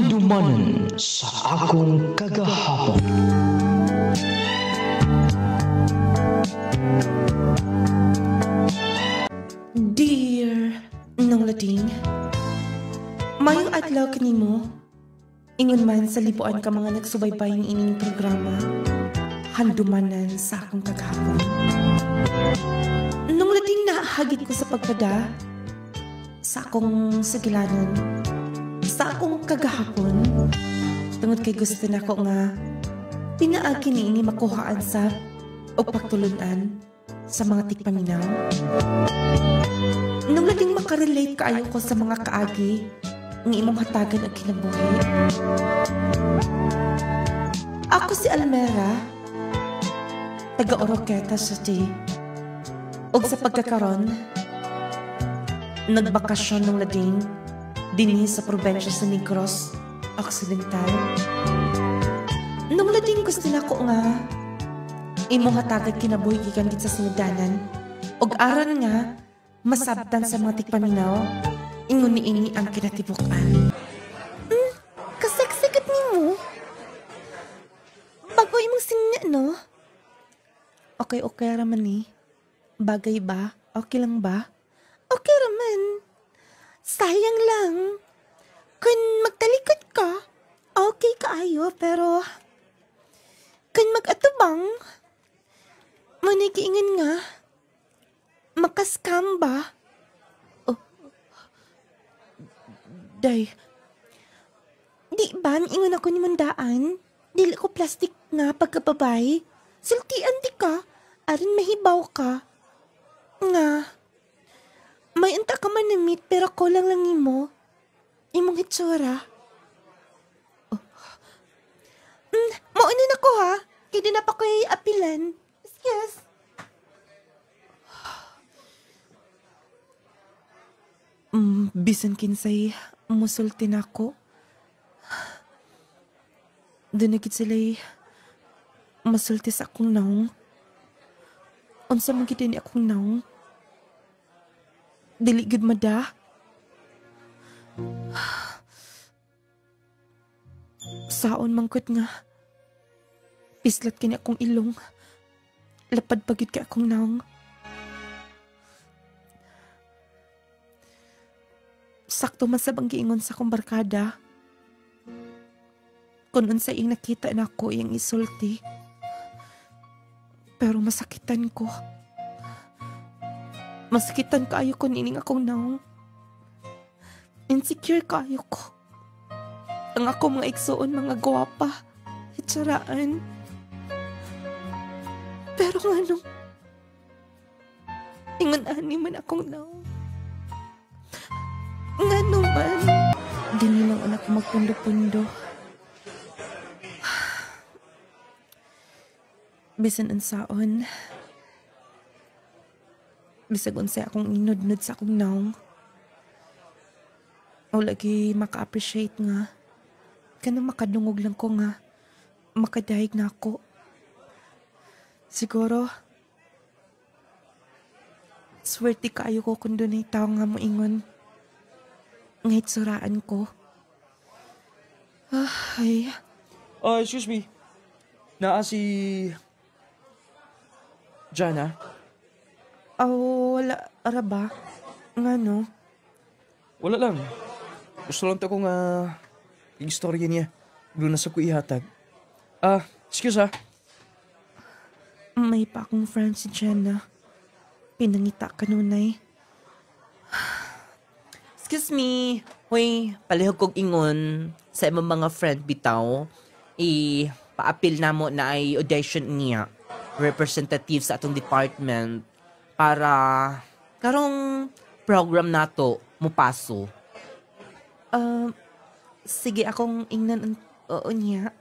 Handumanan sa akong kagahapon. Dear nung lading, mayong adlaw kanimo, ingon man sa libuan ka mga nagsubaybayang ining programa, handumanan sa akong kagahapon. Nung lading nahagit ko sa pagpada, sa akong sagilanon, sa akong kagahapon, tungod kay gusto na ko nga, pinaagi ni ini makuhaan sa o pagtulunan sa mga tikpaminaw. Nung lading makarelate kaayo ko sa mga kaagi ng imong hatagan ang kinabuhi. Ako si Almera, taga Oroqueta City. Og sa pagkakaron, nagbakasyon nung lading dinhi sa probensya sa Negros Occidental. Nung lading gusto na ko nga imong hatagad kinabuhi gikan sa sinadanan og aron nga masabtan sa mga tikpaminaw ingon niini ang kinatibukan. Kaseksikat nimo. Bago imong sinya no? Okay raman ni. Bagay ba? Okay lang ba? Okay raman. Sayang lang. Kung magtalikod ka, okay kaayo, pero kung mag-atubang, manigiingan nga, makaskam ba? Oh. Day, di ba ingon ako ni Mandaan? Dili ko plastic nga pagkababay. Siltian di ka, aron mahibaw ka. Nga, may anta ka man na meet pero kulang lang imo. Imong hitsura. Oh. Mauna na ko ha. Kaya di na pa ko'y apilan. Yes. Bisan kinsay musulti na ko. Dunagit sila'y masulti sa akong naong. Unsa man gid ni akong naong. Dili gud mada. Saon mangkot nga. Pislat kini akong ilong. Lapad pagid kay akong naong. Sakto man sa banggiingon sa akong barkada. Kung unsa ing nakita na ako iyang isulti. Pero masakitan ko. Masakitan kaayo ko nining akong naong. Insecure kaayo ko. Ang ako mga igsuon, mga gwapa, hitsaraan. Pero nga nung ingon-ani man akong naong. Nga naman. Dili lang anak ko magpundo-pundo. Bisan unsaon. Bisag unsay akong inudnud sa akong naong. O lagi maka-appreciate nga. Kanang makadungog lang ko nga. Makadahig na ako. Siguro, swerte kaayo ko kung doon ay tao nga moingon. Ngahit suraan ko. Ay. Excuse me. Naa si Jana? Wala. Ara ba? Nga no? Wala lang. Gusto lang ko nga istorya niya. Doon na sa ko ihatag. Excuse ha. May pa akong friend si Jenna. Pinangita ka nunay. Excuse me. Hoy, palihog kog ingon sa imong mga friend bitaw. Paapil na mo na ay audition niya. Representative sa atong department para karong program nato mupaso. Sige akong ingnan niya.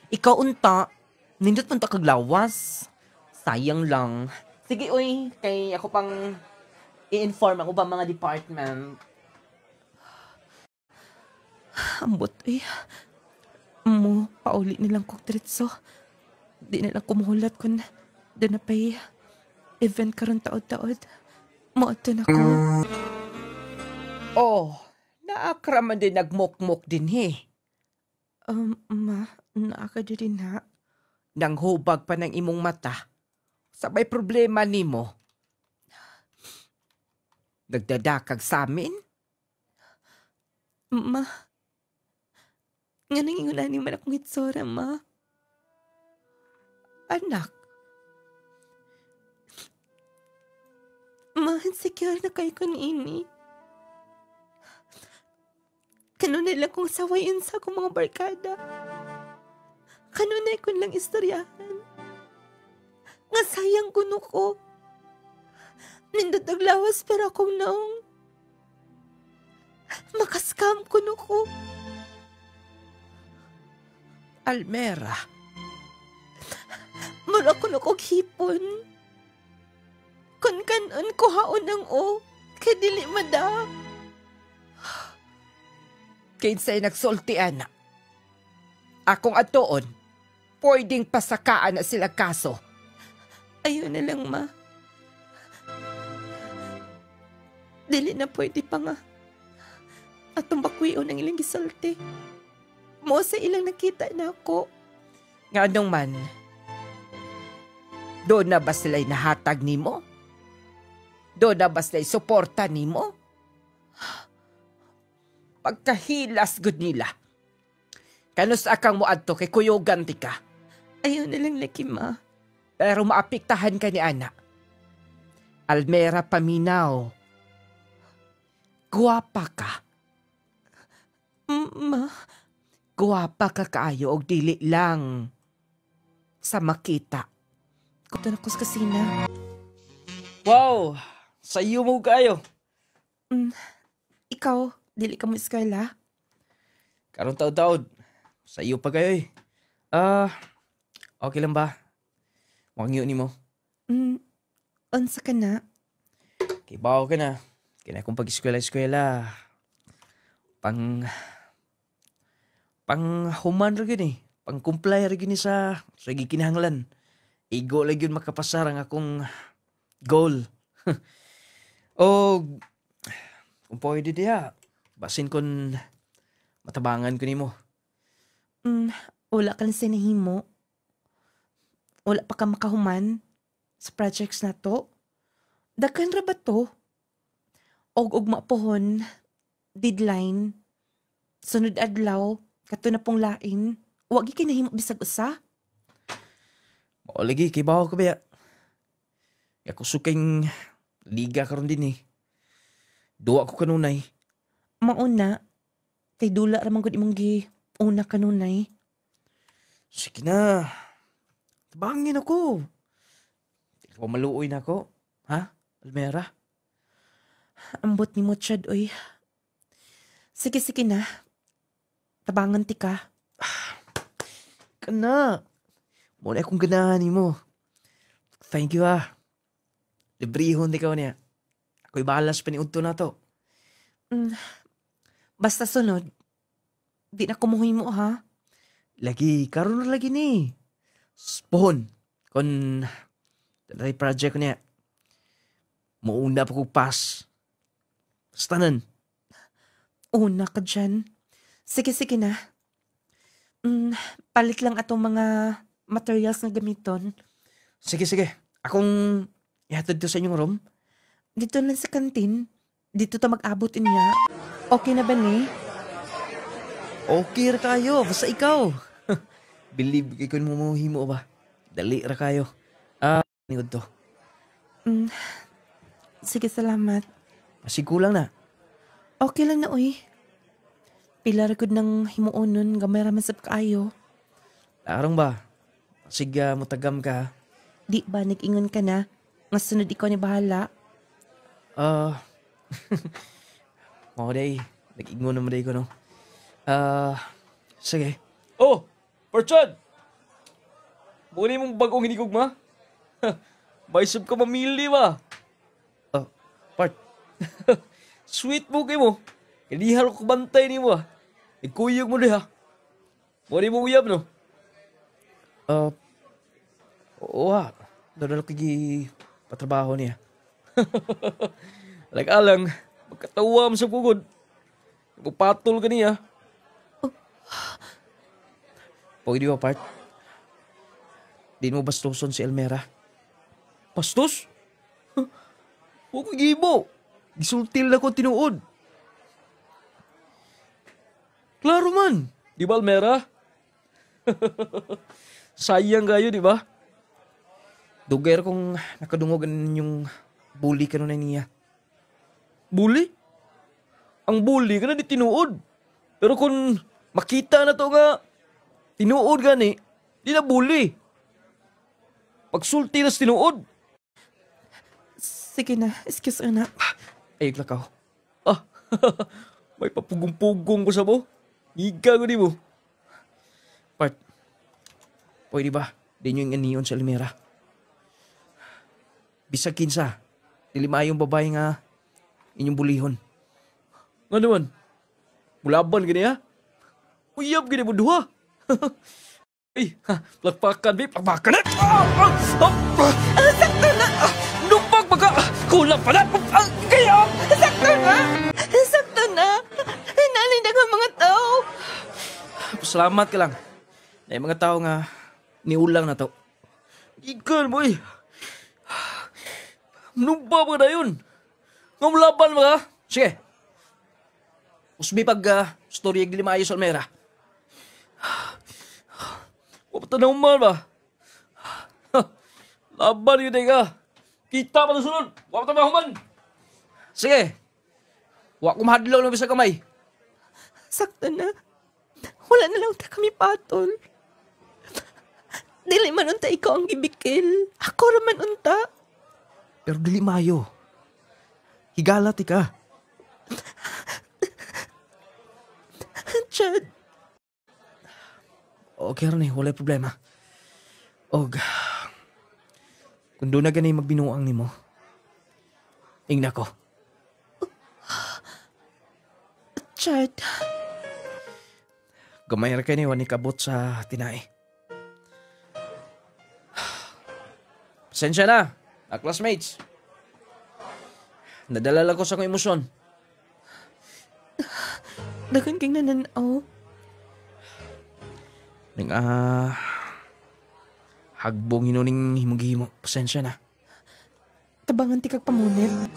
Ikaw unta, nindot punta kag lawas. Sayang lang. Sige oy, kay ako pang i-inform ako ba mga department. Ambot mo, pauli nilang kong tritso. Di nilang kumuhulat kung doon na pa'y event karon taod-taod. Maoto na ko. Oh, naakraman din nagmok-mok din he. Ma, naa ka diri na. Nang hubag pa ng imong mata. Sabay problema nimo. Nagdadakag sa amin? Ma, nga nang ingunan ni man akong itsura, ma. Anak, Ma, insecure na kayo kun ini. Kanunay lang kong sawayin sa akong mga barkada. Kanunay ko lang istoryahan. Nga sayang kuno ko. Nindot ang lawas pero akong naong. Makaskam kuno ko. Almera. Mura kuno kong hipon. Kun kanon ko haon ang o. Kaya dili mada. Kinsay nagsulti, anak. Akong atoon, pwedeng pasakaan na sila kaso. Ayun na lang, ma. Dili na pwede pa nga. Atong bakwion ang ilang gisulti. Mo sa ilang nakita na ako. Nga anong man, doon na ba sila'y nahatag nimo? Doon na ba sila'y suporta nimo? Pagkahilas gud nila. Kanus akang muadto kay kuyugan ti ka. Ayun na lang laki, ma. Pero maapiktahan ka ni Ana. Almera paminaw. Guwapa ka. Ma, Guwapa ka kaayo og dili lang sa makita. kuto na ko sa kasina. Wow! Sayo mo kayo. Ikaw, dili ka mo eskwela? Karong taod-taod. Sayo pa kayo eh. Okay lang ba? Mangyo ni mo. Unsa ka na? Kibaw ka na. Kaya akong pag-eskwela-eskwela. Human rin yun eh. Pang-comply rin yun sa gikinahanglan. Igo lang yun makapasar ang akong goal. O, kung pwede diya, basin kon matabangan ko nimo. Wala ka lang sinahimo. Wala pa ka makahuman sa projects na to. Daghan ra ba to? Og mapohon, deadline, sunod adlaw, kato na pong lain, wagi kay nahimo bisag usa. O lagi, kibaw ko ba ya? Ako suking liga karon din eh. Duwa ko kanunay. Mauna, kay dula ramang gud imong gi una kanunay. Sige na. Tabangin ako. Hindi ko maluoy na ako. Ha? Almera? Ambot ni mo Chad, oy. Sige na. Tabangan ti ka. Kana. Muna akong ganahan mo. Thank you ah. Librihon di ka niya. Ako'y balas pa ni Udto na to. Basta sunod, di na kumuhay mo ha. Lagi, karon na lagi ni. Pohon. Kon, talay project ko niya. Muuna pa kong pass. Basta nun. Una ka dyan. Sige na. Palit lang atong mga materials na gamiton. Sige. Akong ihatod to sa inyong room. Dito lang sa kantin. Dito ta mag-abot niya. Okay na ba ni? Okay ra kayo. Basta ikaw. Believe kay kung mo ba. Dali ra kayo. Ningod to. Sige, salamat. Masigulang na. Okay lang na, uy. Pila ra gud ng himuonon, gamay ra man sab kaayo. Larong ba? Sige, mutagam ka. Di ba nag-ingon ka na? Nga sunod ikaw ni bahala. Mga day. Nag-ingon naman day ko, no? Sige. Oh! Porchad! Muli mong bagong hinigugma? May sub ka mamili ba? Part. Sweet mo kayo mo. Kanihal ko bantay ni mo ah. Ikuyog mo di ha. Muli mo uyab no? Oo ha. Dadalo kagi patrabaho niya. Alang-alang, magkatawa mo sa kugod. Nagpapatol ka niya. Pwede ba, part? Di mo bastuson si Elmera. Bastos? Huwag ko gibo. Gisultil na ko tinuod. Klaro man. Di ba, Elmera? Sayang kayo, di ba? Duger kung nakadungogan yung bully ka nun niya. Bully? Ang bully ka na di tinuod. Pero kung makita na to nga, tinuod gani, di na bully. Pagsulti na sa tinuod. Sige na, excuse anak. Ay, lakaw. Ah, may papugong-pugong ko sa mo. Higa ko di mo. Part, pwede ba? Di nyo yung aniyon sa Elmera. Bisag kinsa, dilima yung babae nga inyong bulihon. Nga naman, mulaban gani ha? Uyab gani mo duha. Ay, plakpakan, babe, plakpakan na! Sakto na! Numpag baga! Kulang pala! Kaya! Sakto na! Sakto na! Nalindag ang mga tao! Salamat ka lang. Na yung mga tao nga niulang na to. Ikan, boy! Numpa ba na yun? Ngumlaban ba? Sige. Usbi pag storya glimayo sa Elmera. Wapatanaw man ba? Laban yun ka. Kita pa na sunod. Wapatanaw man. Sige. Wak kumahadlaw ng bisa kamay. Sakto na. Wala na lang ta kami patol. Dili man unta ikaw ang gibikil. Ako raman unta. Pero dili mayo. Higala ti ka. Chad, Okay rin eh, wala problema. Og, kung doon na ganay magbinuang ni mo, ingna ko. Chad. Gamay ra kayo ni kabot sa tinay. Pasensya na, classmates. Nadala lang ko sa kong emosyon. Dagan kang nananaw. Ning hagbong hinuning himog-himo. Pasensya na. Tabangan ti kag pamunit.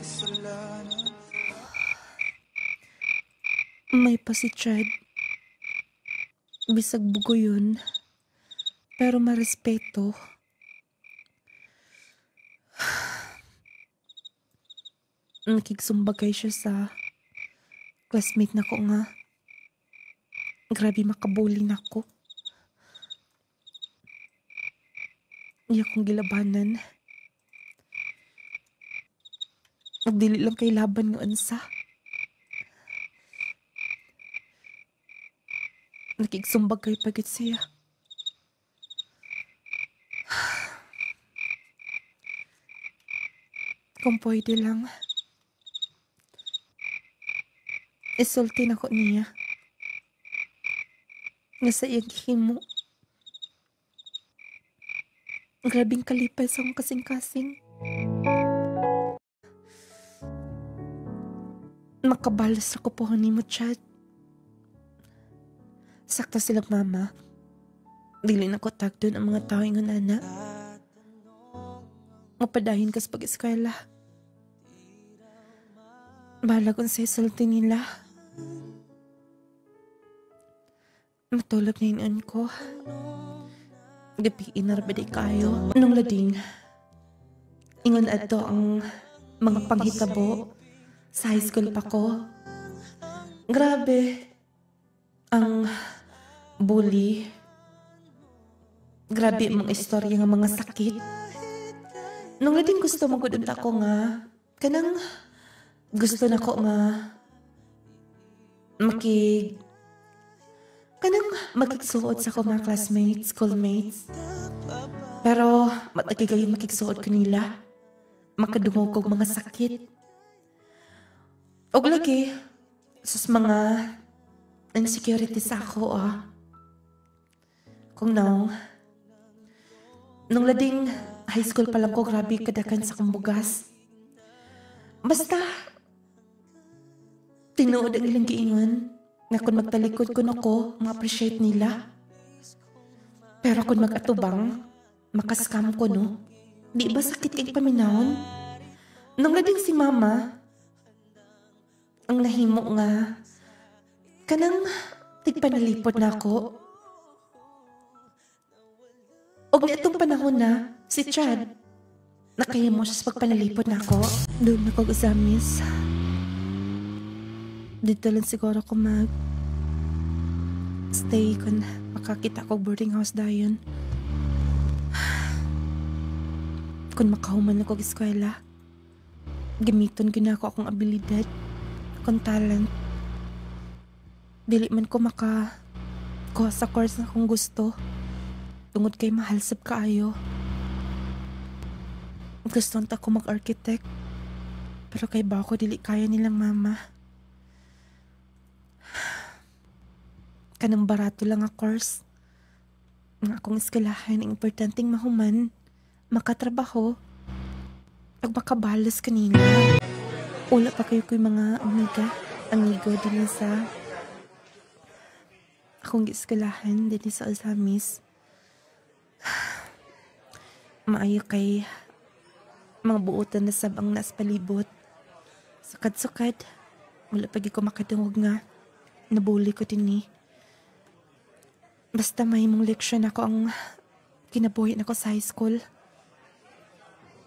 May pa si Chad. Bisag bugo yun. Pero marespeto. Nakigsumbagay siya sa classmate na ko nga. Grabe makabuli na ko. Iya kong gilabanan. Nagdili lang kay laban ng ansa. Nakigsumbagay pagit siya. Kung pwede lang. Isulti na ko niya. Nga sa iyang himo. Grabing kalipay sa akong kasing-kasing. Makabalas ako po ni mo, Chad. Sakta silang mama. Dili na ko tagdon ang mga tao yung nana. Mapadahin ka sa pag-eskwela. Bahala kung sa isulti nila. Matulog na yun ko. Gapiin na rabaday kayo. Nung lading, ingon ato ang mga panghitabo sa high school pa ko. Grabe. Ang bully. Grabe ang mga istorya ng mga sakit. Nung lading gusto magudod ako nga, kanang gusto na ko nga makiksuot sa ko mga classmates, schoolmates. Pero matagigay makiksuot ko nila. Makadungog kong mga sakit. Og lagi, sus mga insecurity sa ako Kung nung lading high school pa lang ko, grabe kadakan sa kumbugas. Basta, tinuod ang ilang giingon na kung magtalikod ko na ko, ma-appreciate nila. Pero kung mag-atubang, makaskam ko no. Di ba sakit kay paminahon? Nang lading si mama, ang nahimo nga, kanang tigpanalipod na ako. Og niatong panahon na, si Chad, nakahimo siya sa pagpanalipod na ako. Doon ako gasamis. Dito lang siguro ako stay kung makakita ko boarding house dayon. Kung makahuman ako sa eskwela, gamiton ko na ako akong abilidad, akong talent. Dili man ko kuha sa course na akong gusto. Tungod kay mahal sab kaayo. Gusto nta ko mag-architect. Pero kay ba ako dili kaya nilang mama. Kanang barato lang a course. Nga akong eskwelahan ang importanteng mahuman, makatrabaho, ag makabalas kanila. Wala pa kayo ko'y mga amigo din sa akong eskwelahan din sa Alsamis. Maayo kay mga buotan na sabang nas palibot. Sukad-sukad, wala pagi ko makatungog nga. Nabuli ko din eh. Basta may mong leksyon ako ang kinabuhi ako sa high school.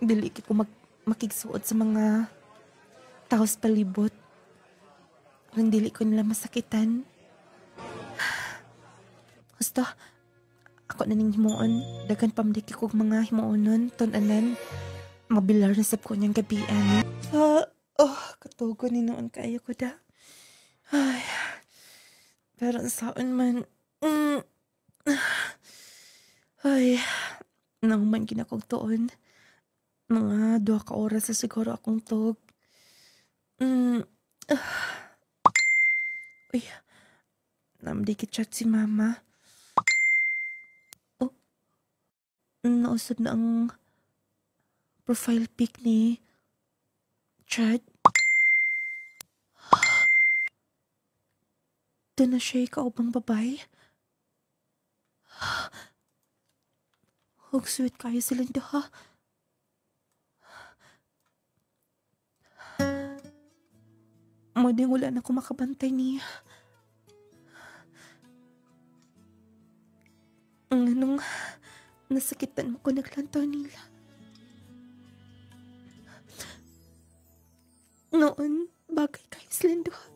Dili ko makigsuot sa mga taos palibot. Ang dili ko nila masakitan. Gusto, ako na ning himuon. Dagan pamdiki kong mga himuonon, tonanan. Mabilar na sab ko niyang gabian. Katugo ni noon kayo ko da. Ay, pero saan man, ay, nahuman ginakog tuon. Mga 2 ka oras sa siguro akong tog. Uy, namdikit chat si mama. Oh, nausap na ang profile pic ni Chad. Doon na siya ikaubang babae. Huwag sweet kayo silang daha. Modeng wala na ako makabantay niya. Anong nasakitan mo ko naglantaw nila. Noon, bagay kayo silang daha.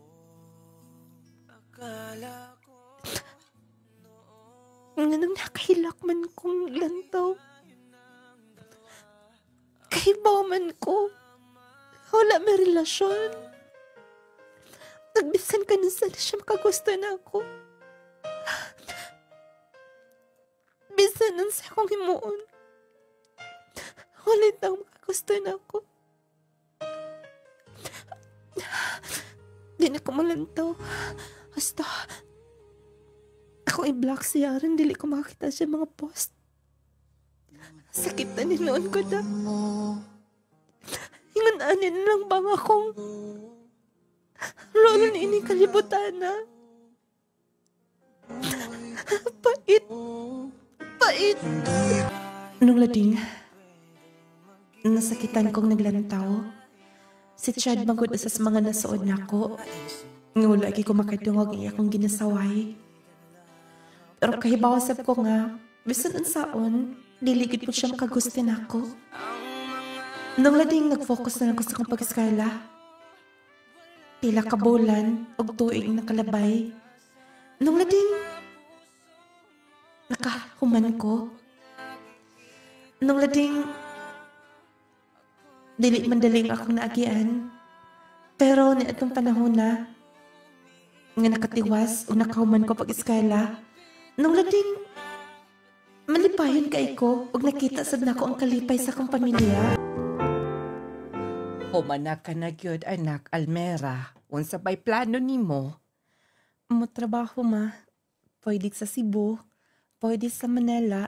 Anong nakahilak man kong lantaw. Kahibaw man ko. Wala may relasyon. Nagbisan ka na sana siya makagusto na ako. Bisan nun sa akong himuon. Wala tang makagusto na ako. Di na ko malantaw. Basta, ako i-block siya rin. Dili ko makakita siya mga post. Sakit na niloon ko na. Hingan-anin lang bang akong rolo ni ining kalibutan na. Pait. Pait. Nung lading, nasakitan kong naglantaw. Si Chad magod sa mga nasuod na ako. Nga lagi ko makatungog iya akong ginasaway. Pero kahibawasap ko nga, bisan ang saon, diligid po siya makagusto na ako. Nung lading nag-focus na lang ko sa kong pag-eskwela. Pila ka bulan, og tuig nakalabay. Nung lading, nakahuman ko. Nung lading, dili mandaling akong naagian. Pero ni atong panahon na, nga nakatiwas o nakahuman ko pag-eskwela. Nung lading, malipayon kay ko og nakita sad nako ang kalipay sa akong pamilya. Humanak ka na gyud anak Almera. Unsa bay plano nimo? Mo trabaho ma. Pwede sa Cebu, pwede sa Manila.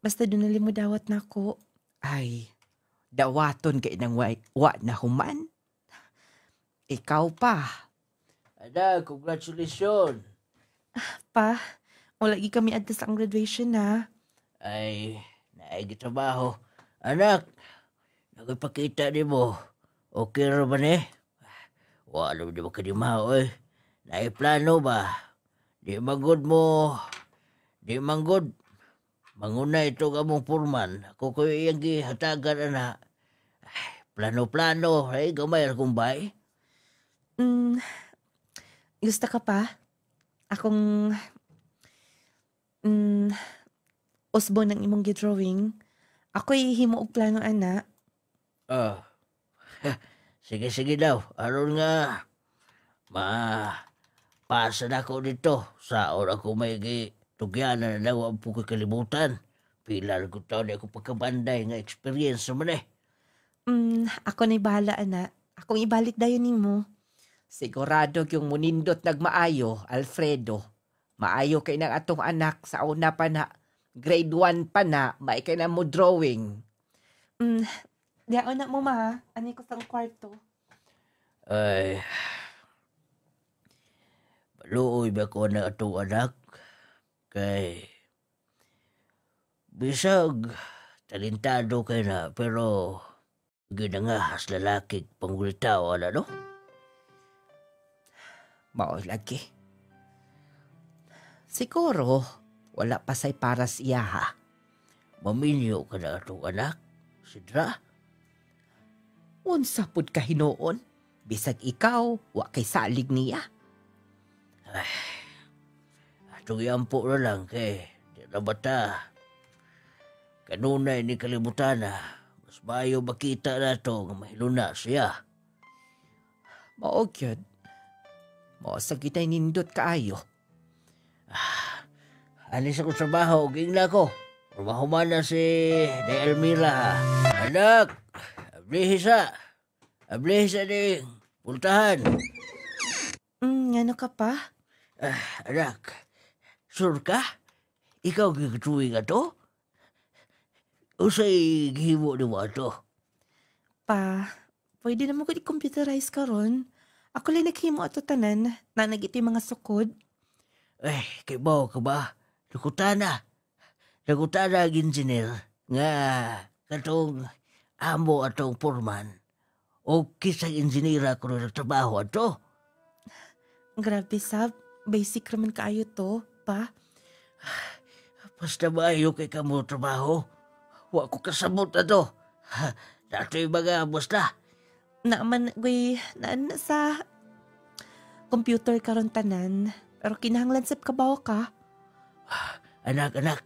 Basta doon na mo dawat nako. Ay, dawaton kay nang wa na human. Ikaw pa. Ada, congratulations. Pa, Wala gi kami adto sa ang graduation na. Ay, naigitrabaho. Anak, nagipakita ni mo. Okay ra ba ni? Wala mo di ba kanimaw eh. Naiplano ba? Di manggod mo. Di manggod. Manguna ito ka mong purman. Ako ko iyang gihatagan na. Plano-plano. Ay, gamay ra kumbay. Gusto ka pa? Akong usbo ng imong gidrawing. Ako'y himo og plano ana. Ah. Sige daw. Aron nga. Pasa na ako dito. Saon ako may tugyanan na daw ang pukoy kalibutan. Pila ko taon ako pagkabanday nga experience naman eh. Ako na'y bahala ana. Akong ibalik dayon nimo. Sigurado yung munindot nagmaayo, Alfredo. Maayo kay ng atong anak sa una pa na. Grade 1 pa na, may kay na mo drawing. Diyaon na mo ma. Ani ko sang kwarto. Ay. Maluoy ba ko na atong anak? Kay bisag talentado kay na pero ginangahas lalaki panggulitaw ala no? Mao lagi. Siguro, wala pa say para siya ha. Maminyo ka na atong anak? Sidra? Unsa pud ka hinoon? Bisag ikaw, wa kay salig niya. Atong iampo na lang kay di na bata. Kanunay ni kalibutan na mas bayo makita na to nga mahiluna siya. Mao gyud. Mao sa kitay nindot kaayo. Anis ako trabaho, gingla ko. Trabaho man na si De Elmira. Anak, ablihisa. Ablihisa ding pultahan. Ngano ka pa? Anak, sure ka? Ikaw gigatuwi nga to? Usay gihimo ni mo to? Pa, pwede naman ko i-computerize karon. Ako lang naghimo ato tanan na nagiti mga sukod. Ay, kay bao ka ba? Nakutana. Nakutana ang engineer nga katong amo atong foreman. O kisang engineer ako na nagtrabaho ato. Grabe sab, basic raman kaayo to, pa. Basta maayo kay kamo trabaho. Wa ko kasabot na to. Dato'y mga basta. Naaman naan sa computer karon tanan. Pero kinahanglan sab kabaw ka. Anak,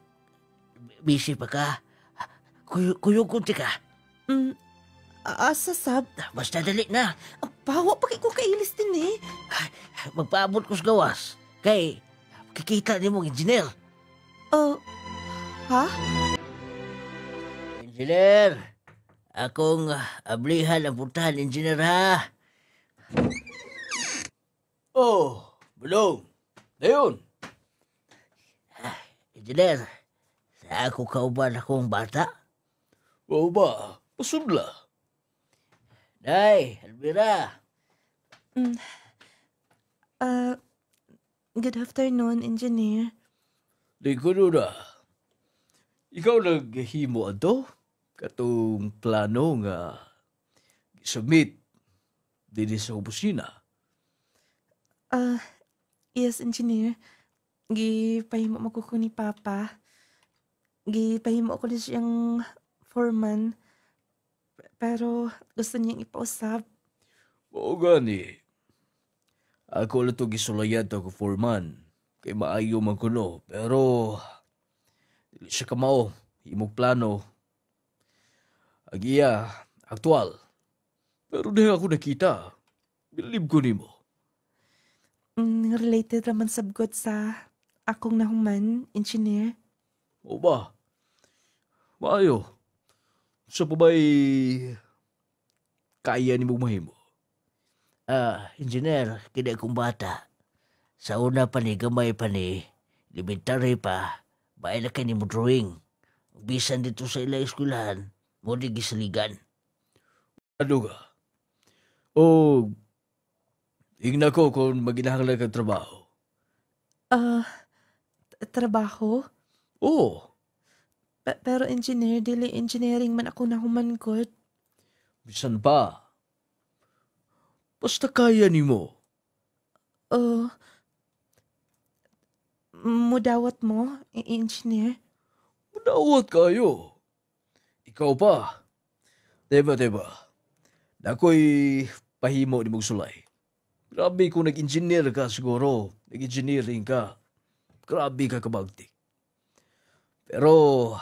busy pa ka. Kuyog kunti ka. Asa sab? Basta dali na. Bawa pa kay ko kailis din eh. Magpaabot ko sa gawas. Kay, kikita ni mong engineer. Ha? Engineer, akong ablihan ang puntahan, engineer ha. Oh, Bulong. Dayon. Engineer, sa ako kauban akong bata. Oo ba? Pasudla. Day, Elvira. Good afternoon, engineer. Di ko na. Ikaw naghihimo ato? Katong plano nga submit din sa opisina. Yes, engineer. Gipahimo mo ko ni Papa. Gipahimo ko na siyang foreman. Pero gusto niyang ipausap. Oo gani. Ako lang ito gisulayan to ko foreman. Kay maayo man ko no. Pero, dili siya kamao. Imog plano. Agiya, aktual. Pero di ako nakita. Believe ko nimo. Related raman sabgot sa akong nahuman, engineer. O ba? Maayo. Sa pa ba'y kaya ni mong mahimo? Engineer, kina kong bata. Sa una pa ni, gamay pa ni, elementary pa, bahay na kayo ni mo drawing. Bisan dito sa ilang eskwelahan, mo di gisaligan. Ano ka? O, igna ko kung maginahanglan kang trabaho. trabaho. Oo, Pero engineer, dili engineering man ako nahumangot. bisan pa. Basta kaya nimo. Oh, mudawat mo, engineer. Dawat kayo. Ikaw pa. Diba. Nako'y pahimo ni mong sulay. Grabe kung nag-engineer ka siguro. Nag-engineering ka. Grabe ka kabagti. Pero,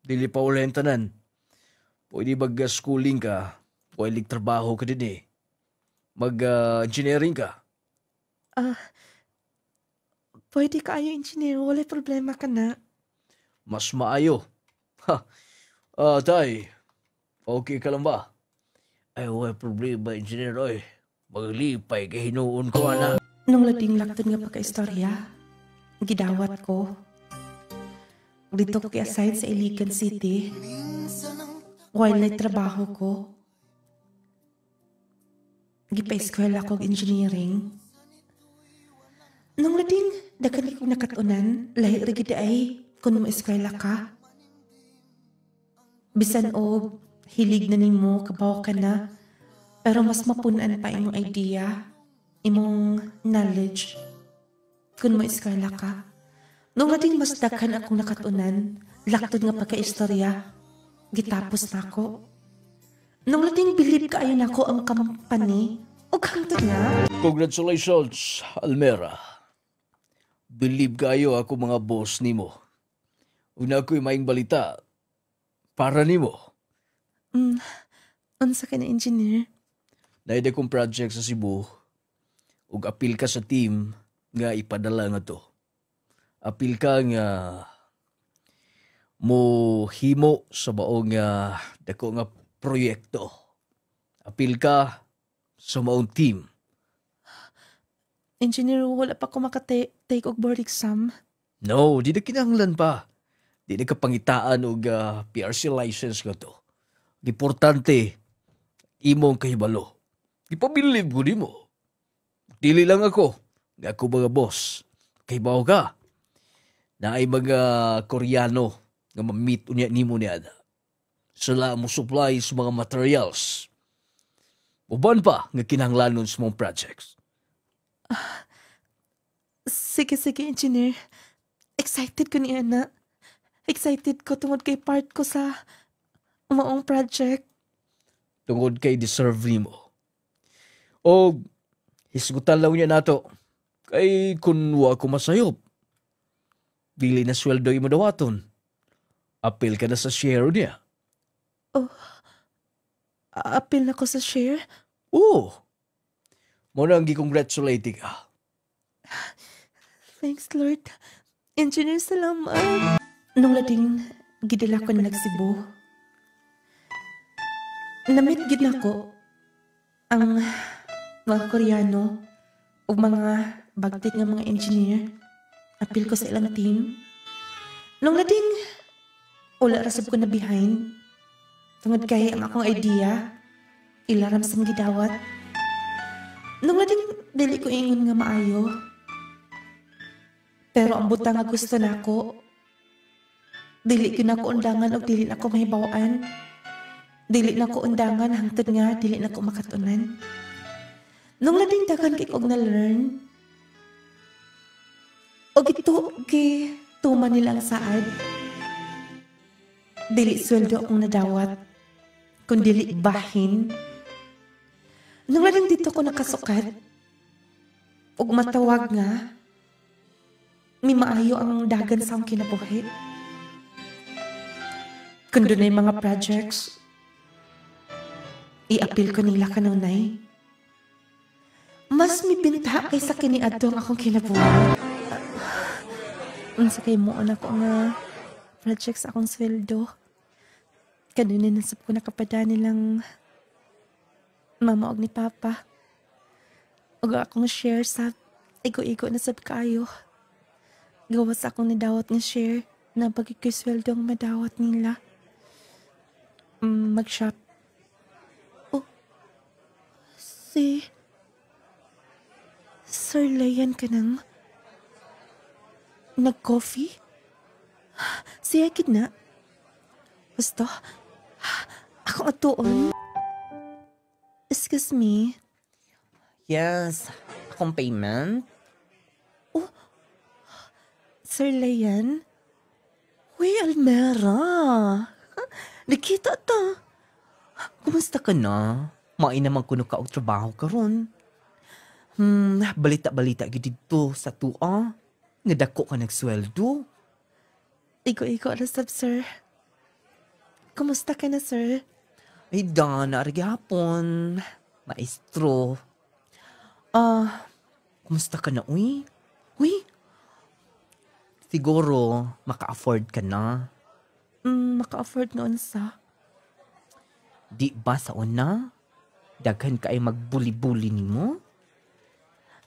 dili pa ulit tanan. Pwede mag-schooling ka. Pwede trabaho ka din eh. Mag-engineering ka. Pwede ka ayo, engineer. Wala problema ka na. Mas maayo. Ha. Tay. Okay ka lang ba? Ay, wala problema, engineer, oy. Maglipay kay hinuon ko, anak. Nung lading laktod nga pagka-istorya, gidawat ko. Dito ko aside sa Iligan City. While nagtrabaho ko, gipa-eskwela ko og engineering. Nung lading, dagan ko nakatunan, lahi rigid ay kung mo eskwela ka. Bisan o hilig na nimo, kabaw ka na, pero mas mapunan pa imong idea, imong knowledge, kung mo eskwela ka. Nung lading mas daghan akong nakatunan, laktod nga pagka-istorya, gitapos na ako. Nung lading bilib kaayo na ko ang company, o hangtod nga, Congratulations, Almera. Believe kayo ako mga boss nimo. Una ko'y maing balita para nimo. unsa ka na engineer? Naida kong project sa Cebu. Ug apil ka sa team nga ipadala nga to. Apil ka nga mo himo sa maong dako nga proyekto. Apil ka sa maong team. Engineer, wala pa ko makatake og board exam. No, di na kinahanglan pa. Di na kapangitaan og PRC license nga to. Importante, imong kahibalo. Ipabilib ko nimo. Dili lang ako. Nga ako mga boss. Kahibaw ka. Na ay mga Koreano nga ma-meet unya nimo niya. Sila mo supply sa mga materials. Uban pa nga kinahanglanon sa mga projects. Sige, engineer. Excited ko ni Ana. Excited ko tungod kay part ko sa maong project. Tungod kay deserve nimo. O hisgutan lang niya nato. Kay kun wa ko masayop. Dili na sweldo imo dawaton. Apil ka na sa share niya. Apil na ko sa share. Oo. Mo nang gi-congratulate ka. Thanks, Lord. Engineer, salamat. Nung lading, gidala ko na nagsibo. Namit gid nako ang mga Koreano o mga bagtik nga mga engineer. Apil ko sa ilang team. Nung lading, wala rasab ko na behind. Tungod kay ang akong idea, ilaram sa gidawat. Nung lading, dili ko ingon nga maayo. Pero ang butang nga gusto nako, dili ko na ko undangan o dili na ko mahibawaan. Dili na ko undangan hangtod nga dili na ko makatunan. Nung lading dagan kay kog na learn, o gito tuman nilang saad. Dili sweldo akong nadawat, kung dili bahin. Nung lading dito ko nakasukat, ug matawag nga, may maayo ang dagan sa akong kinabuhi. Kung doon ay mga projects, i-appeal ko nila kanunay. Mas mibinta kaysa kiniadto ang akong kinabuhi. Unsa kay mo anak ko nga projects akong sweldo. Kanina nasab ko nakapada nilang mama og ni papa. Ug akong share sa igo-igo na sab kaayo. Gawas akong nadawat nga share na bagay sweldo ang madawat nila. Mag-shop. Oh, si Sir Layan ka nang Nag-coffee? Siya gid na. Basta, ako atuon. Excuse me. Yes, akong payment. Sir Layan? Uy, Almera. Nakita ta. Kumusta ka na? Maay naman kuno ka og trabaho karon. Balita-balita gid dito sa tua. Nga dako ka nagsweldo. Iko-iko alasab, sir. Kumusta ka na, sir? Ay, naarigi hapon. Maestro. Kumusta ka na, uy? Uy? Siguro, maka-afford ka na. Maka-afford noon sa. Di ba sa una? Daghan ka ay magbuli-buli ni mo?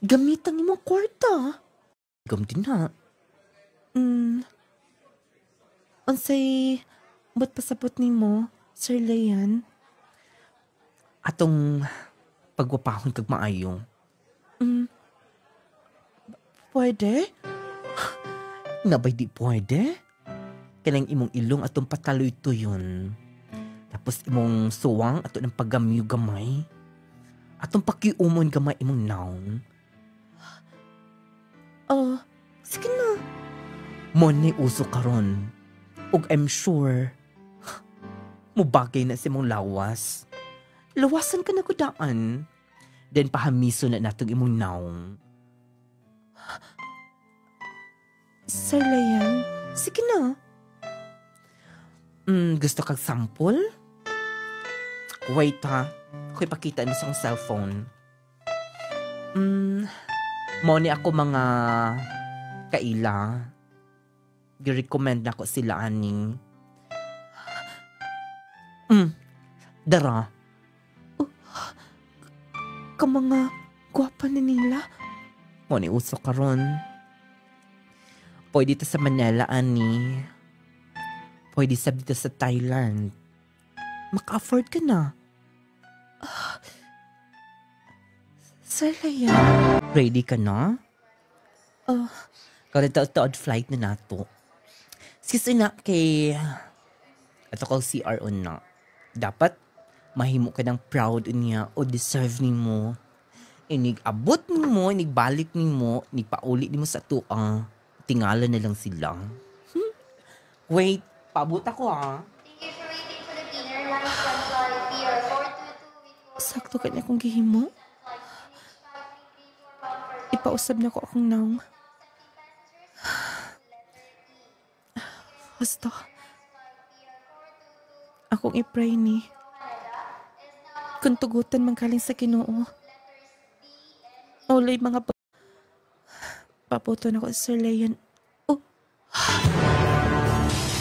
Gamitan ni mo kwarta. Gam din na. Unsay, ba't pasabot ni mo, Sir Layan? Atong pagwapahon kag maayo. Pwede? Nga ba'y di pwede? Kailang imong ilong atong pataloy to yun. Tapos imong suwang ato ng paggamyo gamay. Atong pakiumon gamay imong naong. Sige na. Mo ni uso karon. Ug I'm sure, mubagay na si mong lawas. Lawasan ka na kudaan. Then pahamiso na natong imong naong. Sir Layan, sige na. Gusto kag sample? Wait ha. Ako'y pakita mo sa akong cellphone. Mo ni ako mga kaila. Gi-recommend na ko sila aning. Dara. Ka mga gwapa na nila. Mo ni uso karon. Pwede dito sa Manila, ani. Pwede sa dito sa Thailand. Maka-afford ka na. Sir Layan. Ready ka na? Kaya taod flight na nato. Sisi na kay... Ato kong CRO na. Dapat mahimo ka ng proud niya o deserve ni mo. Inig-abot ni mo, inig-balik ni mo, inig-pauli ni mo sa tuang. Tingala na lang sila. Wait, paabot ako ha. Sakto ka na akong gihimo. Ipausab na ko akong naong. Basta. Akong i-pray ni. Kung tugutan man galing sa Ginoo. Ulay mga paputo na ko, Sir Layan.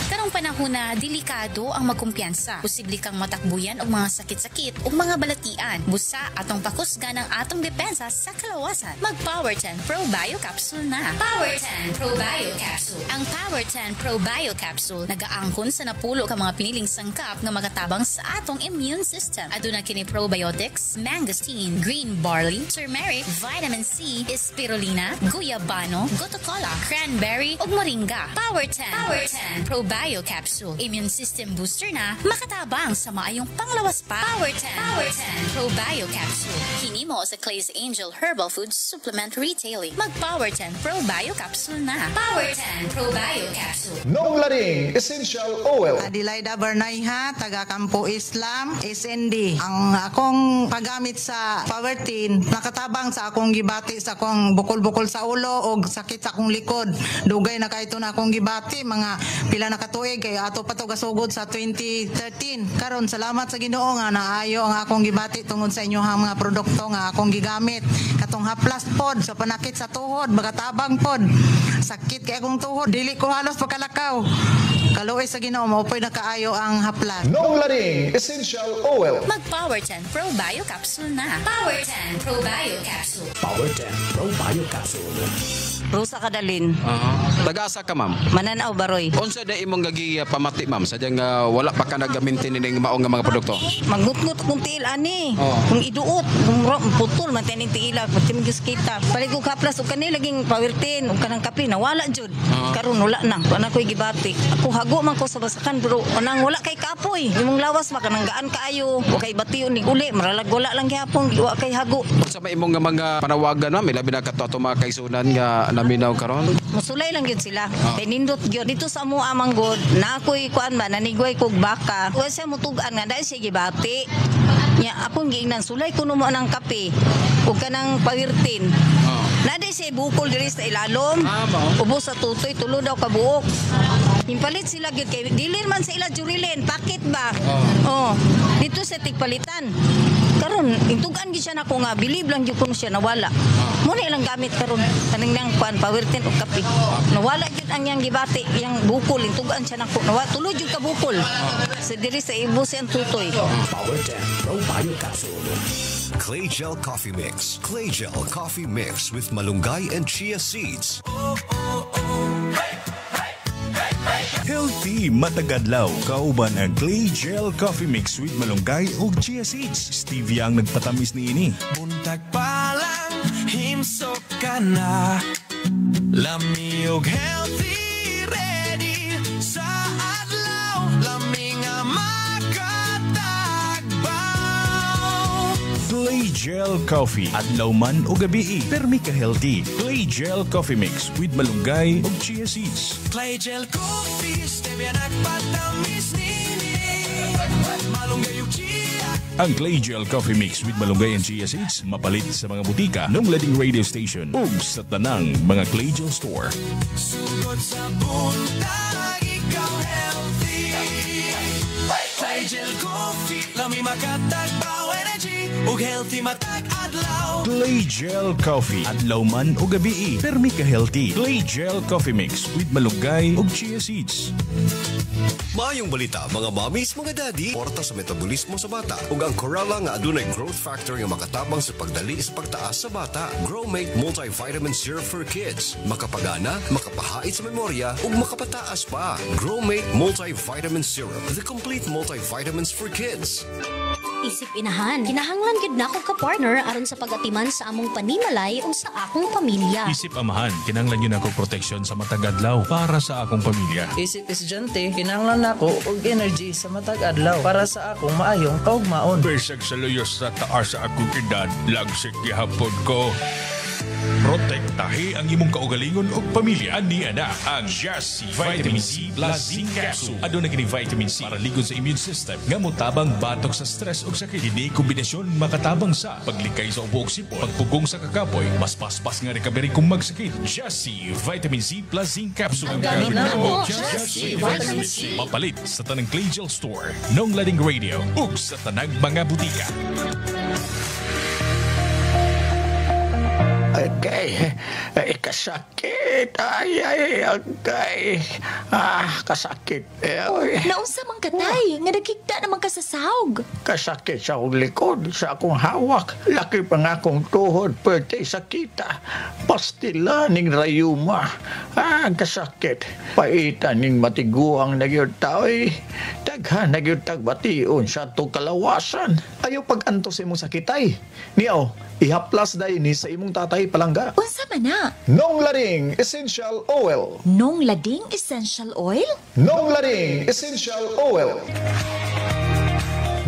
Karong panahon na delikado ang magkumpiyansa. Posible kang matakbuyan og mga sakit-sakit o mga balatian. Busa atong pakusgan ang atong depensa sa kalawasan. Mag Power 10 Pro Bio Capsule na. Power 10 Pro Bio Capsule. Ang Power 10 Pro Bio Capsule nagaangkon sa napulo ka mga piniling sangkap nga magatabang sa atong immune system. Aduna kini probiotics, mangosteen, green barley, turmeric, vitamin C, spirulina, guyabano, gotocola, cranberry ug moringa. Power 10 Pro Bio Capsule. Immune system booster na makatabang sa maayong panglawas pa. Power 10 Pro Bio Capsule. Kini mo sa Clay's Angel Herbal Food Supplement Retailing. Mag Power 10 Pro Bio Capsule na. Power 10 Pro Bio Capsule. Nong Laring Essential Oil. Adelaida Bernayha, taga Campo Islam, SND. Ang akong paggamit sa Power 10, nakatabang sa akong gibati sa akong bukol-bukol sa ulo o sakit sa akong likod. Dugay na kaito na akong gibati, mga pila na katuig kay ato pa to gasugod sa 2013. Karon salamat sa Ginoo nga naayo ang akong gibati tungod sa inyong mga produkto nga akong gigamit. Katong haplas pod sa panakit sa tuhod, magatabang pod. Sakit kay akong tuhod, dili ko halos pagkalakaw. Kaluoy sa Ginoo maupay na kaayo ang haplas. Nong Laring Essential Oil. Mag Power 10 Pro Bio Capsule na. Power 10 Pro Bio Capsule. Power 10 Pro Bio Capsule. Rosa Kadalin. Taga-asa ka, ma'am? Mananaw Baroy. Unsa da imong gagi pamati, ma'am? Sadyang wala pa ka nagamintin ning maong nga mga produkto. Magngut-ngut kung tiil ani. Kung iduot, kung putol man tining tiila, pati magis kita. Palig ko kaplas ug kani laging powertin ug kanang kape nawala jud. Karon wala na. Ana ko'y gibati. Ako hago man ko sa basakan bro. Anang wala kay kapoy. Imong lawas ba kanang gaan kaayo. Wa kay bation ni uli, maralag wala lang gyapon, wa kay hago. Unsa ba imong nga mga panawagan, ma'am? Labi na kato ato mga kaisunan nga naminaw karon. Musulay lang gyud sila. Kay nindot gyud dito sa amo amang god. Na ako'y kuan ba nanigway kog baka. Wa siya mutugan nga dahil siya gibati. Nya akong giingnan sulay kuno mo ng kape ug kanang pawirtin. Naday siya bukol diri sa ilalom. Ubos sa tutoy tulo daw ka buok. Himpalit sila gyud kay dili man sa ila jurilin, pakit ba? Dito sa tigpalitan. Karon intugan gyud siya nako nga bilib lang gyud kuno siya nawala. Mo ni lang gamit karon kaning nang kuan pawirtin ug kape. Nawala gyud ang yang gibati, yang bukol intugan siya nako. Nawala tulo gyud ka bukol. Sa diri sa ibo siya tutoy. Power 10 Pro Bio Capsule. Clay Gel Coffee Mix. Clay Gel Coffee Mix with malunggay and chia seeds. Healthy matagadlaw kauban ang Clay Gel Coffee Mix with malunggay ug chia seeds. Stevia ang nagpatamis niini. Buntag pa lang himsok ka na. Lami og healthy ready sa adlaw. Lami nga makatagbaw. Clay Gel Coffee adlaw man o gabi permi ka healthy. Clay Gel Coffee Mix with malunggay ug chia seeds. Clay Gel Coffee, stevia nagpatamis nini. Malunggay ug chia. Ang Clay Gel Coffee Mix with malunggay and chia seeds mapalit sa mga butika ng lading radio station ug sa tanang mga Clay Gel store. Sugod sa buntag, ikaw healthy. Clay Gel Coffee, lami makatagbaw energy ug healthy matag adlaw. Clay Gel Coffee adlaw man o gabi permi ka healthy. Clay Gel Coffee Mix with malunggay ug chia seeds. Maayong balita mga mommies, mga daddy, porta sa metabolismo sa bata ug ang Corella nga adunay growth factor nga makatabang sa pagdali sa pagtaas sa bata. Growmate Multivitamin Syrup for Kids. Makapagana, makapahait sa memorya ug makapataas pa. Growmate Multivitamin Syrup, the complete multivitamins for kids. Isip inahan, kinahanglan gid na akong ka-partner aron sa pag-atiman sa among panimalay o sa akong pamilya. Isip amahan, kinahanglan yun ako proteksyon sa matag adlaw para sa akong pamilya. Isip estudyante, kinahanglan nako og energy sa matag adlaw para sa akong maayong kaugmaon. Besag sa luyos sa taas sa akong edad, lagsik gihapon ko. Protektahi ang imong kaugalingon ug pamilya ni ana ang Just Vitamin C Plus Zinc Capsule. Aduna kini vitamin C para ligod sa immune system nga motabang batok sa stress ug sakit. Kini kombinasyon makatabang sa paglikay sa ubo ug sipon, pagpugong sa kakapoy, mas paspas nga recovery kung magsakit. Just Vitamin C Plus Zinc Capsule. Ang gamit na ako, Just Vitamin C. Mapalit sa tanang Clay Gel Store, nong lading radio ug sa tanang mga butika. Kasakit. Agay. Kasakit. Naunsa man katay, nga nagkikta naman ka sa sahog. Kasakit sa akong likod, sa akong hawak. Laki pa nga akong tuhod, pwede sakita. Pastila ning rayuma. Kasakit. Paitan ning matiguang nagyod tao'y. Daghan nagyod tagbation sa itong kalawasan. Ayaw pag-antos imong sakitay. Niyaw, ihaplas dahi ni sa imong tatay palangga. Unsa man na? Nong Lading Essential Oil. Nong Lading Essential Oil? Nong Lading Essential Oil.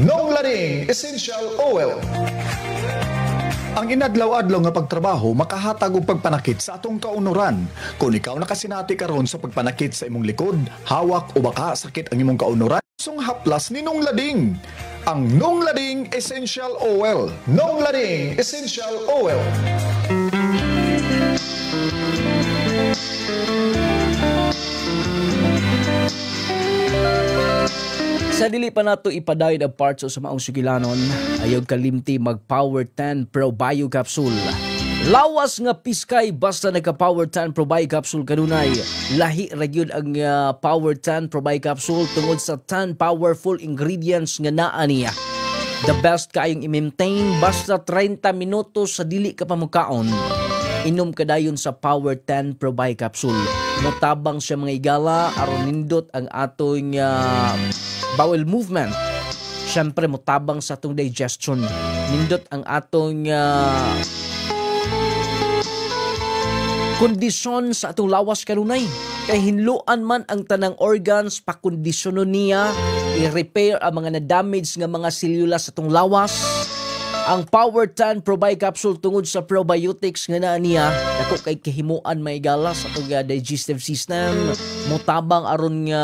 Nong Lading Essential Oil. Ang inadlaw-adlaw nga pagtrabaho makahatag og pagpanakit sa atong kaunuran. Kung ikaw nakasinati karon sa pagpanakit sa imong likod, hawak o baka sakit ang imong kaunuran, sung haplas ni Nong Lading. Ang Nong Lading Essential Oil. Nong Lading Essential Oil. Sa dili pa nato ipadayon ang parts sa maong sugilanon, ayaw kalimti mag Power 10 Pro Bio Capsule. Lawas nga piskay basta nagka Power 10 Pro Bio Capsule kanunay. Lahi ra gyud ang Power 10 Pro Bio Capsule tungod sa 10 powerful ingredients nga naa niya. The best kayong i-maintain basta 30 minutos sa dili ka pamukaon. Inom ka dayon sa Power 10 Pro Bi Capsule. Motabang siya mga igala aron nindot ang atong bowel movement. Siyempre motabang sa atong digestion. Nindot ang atong kondisyon sa atong lawas kanunay. Kay hinluan man ang tanang organs, pakondisyonon niya, i-repair ang mga na-damage nga mga selula sa atong lawas. Ang Power 10 Pro Bi Capsule tungod sa probiotics nga naa niya, dako kay kahimuan may gala sa atong digestive system, motabang aron nga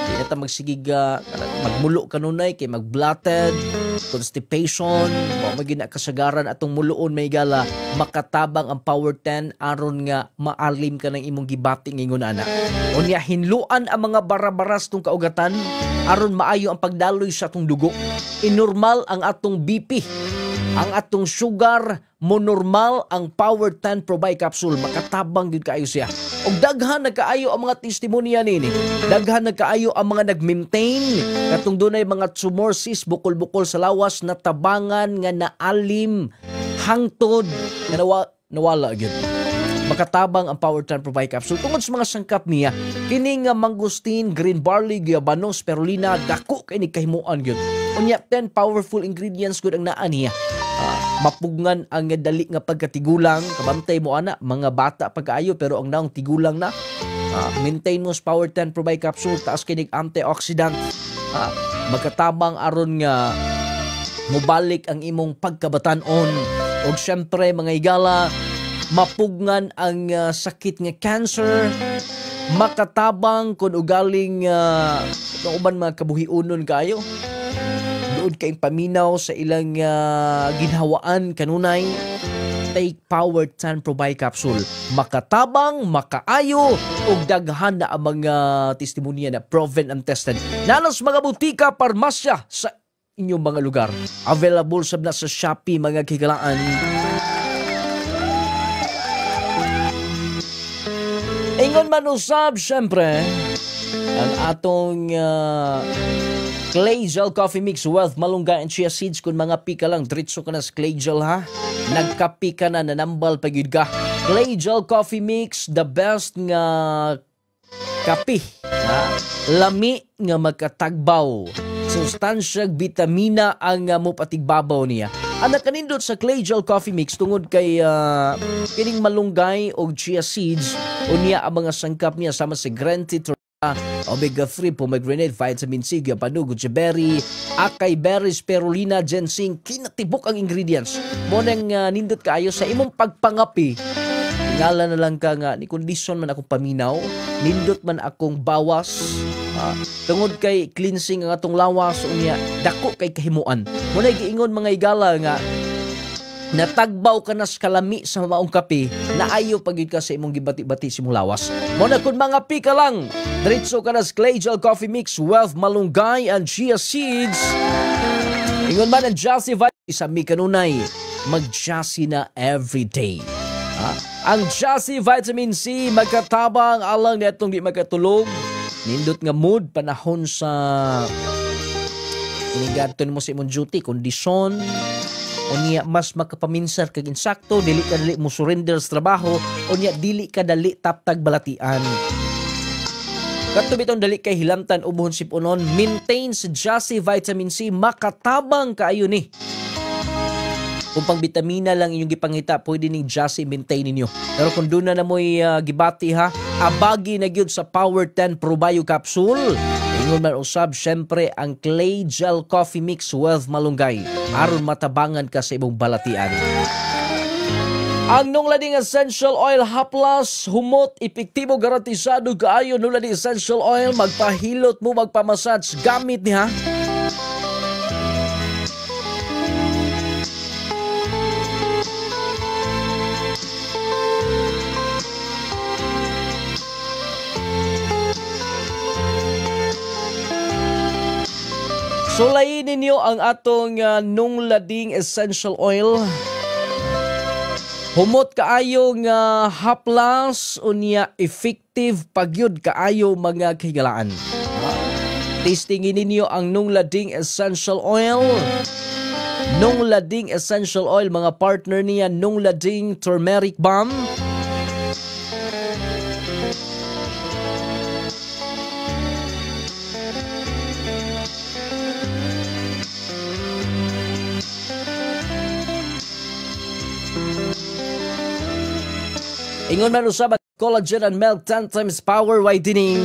di na ta magsigig magmulo kanunay kay magblatted, constipation, wa magina kasagaran atong muluon may gala, makatabang ang Power 10 aron nga maalim ka ng imong gibati ngingon ana. Unya hinluan ang mga barabaras tong kaugatan aron maayo ang pagdaloy sa atong dugo. Inormal ang atong BP, ang atong sugar mo normal ang Power 10 Pro Bi Capsule, makatabang gyud kaayo siya. Og daghan nagkaayo ang mga testimonya nini. Daghan nagkaayo ang mga nag-maintain katong dunay mga tumor cyst bukol-bukol sa lawas na tabangan nga naalim hangtod nga nawala gyud. Makatabang ang Power 10 Pro Bi Capsule tungod sa mga sangkap niya. Kini nga mangustin, green barley, guayabano, spirulina, dako kay ni kahimuan gyud. Unya 10 powerful ingredients gud ang naa niya. Mapugngan ang dali nga pagkatigulang, kabantay mo ana mga bata pagkaayo pero ang naong tigulang na. Maintain mo sa Power 10 Pro Bi Capsule, taas kinig antioxidant. Magkatabang aron nga mubalik ang imong pagkabatanon. Og syempre mga igala, mapugngan ang sakit nga cancer, makatabang kung ugaling uban mga kabuhiunon kayo. Doon kayong paminaw sa ilang ginhawaan kanunay, take Power 10 Pro Bi Capsule. Makatabang, makaayo, ug daghan na ang mga testimonya na proven and tested. Nalos mga butika, parmasya sa inyong mga lugar. Available sab na sa Shopee mga kigalaan. Ingon man usab, syempre, ang atong Clay Gel Coffee Mix, Wealth, Malunggay and Chia Seeds. Kung mga pika lang, diretso ka na sa Clay Gel ha. Nagkapi ka na, nanambal pagyud ka. Clay Gel Coffee Mix, the best nga kapi. Lami nga magkatagbaw. Sustansyag vitamina ang mopatigbabaw niya. Ang nakanindot sa Clay Gel Coffee Mix tungod kay kining malunggay o chia seeds, unya ang mga sangkap niya sama si green tea, omega-3, pomegranate, vitamin C, guayabano, gujiberry, acai berry, spirulina, ginseng, kinatibok ang ingredients. Mo nang nindot kaayo sa imong pagpangapi. Ngala na lang ka nga, ni kondisyon man akong paminaw, nindot man akong bawas, tungod kay cleansing ang atong lawas, unya dako kay kahimuan. Mo na giingon mga igala nga, natagbaw ka na sa kalami sa maong kape, naayo pagyud ka sa imong gibati-bati sa imong lawas. Mo na kun mga pika lang, diretso ka na sa Clay Gel Coffee Mix, Wealth, Malunggay and Chia Seeds. Ingon man ang Jassy Vitamin, isa mi kanunay, mag-Jassy na everyday. Ang Jassy Vitamin C, magkatabang alang netong di magkatulog. Nindot nga mood, panahon sa inigadton mo sa imong duty, kondisyon, unya mas makapaminsar kag insakto, dili ka dali mo surrender sa trabaho, unya dili ka dali taptag balatian. Kadto bitong dali kay hilamtan umuhon sipunon, maintain sa Jassy Vitamin C, makatabang kaayo ni. Kung pang vitamina lang inyong gipangita, pwede ning Jassy maintain ninyo. Pero kung doon na mo'y gibati ha, abagi na gyud sa Power 10 Pro Bio Capsule. Ingon man usab, syempre ang Clay Gel Coffee Mix, Wealth, Malunggay, aron matabangan ka sa ibong balatian. Ang nunglading essential oil haplas, humot, epektibo, garantisado kaayo nunglading essential oil, magpahilot mo, magpamassage gamit niya. Sulayin ninyo ang atong nunglading essential oil. Humot kaayo nga haplas, unya effective pagyud kaayo mga kahigalaan. Tastingin ninyo ang nunglading essential oil. Nung Lading Essential Oil, mga partner niya, Nung Lading Turmeric Balm. Ingon man usab collagen and milk 10 times power whitening.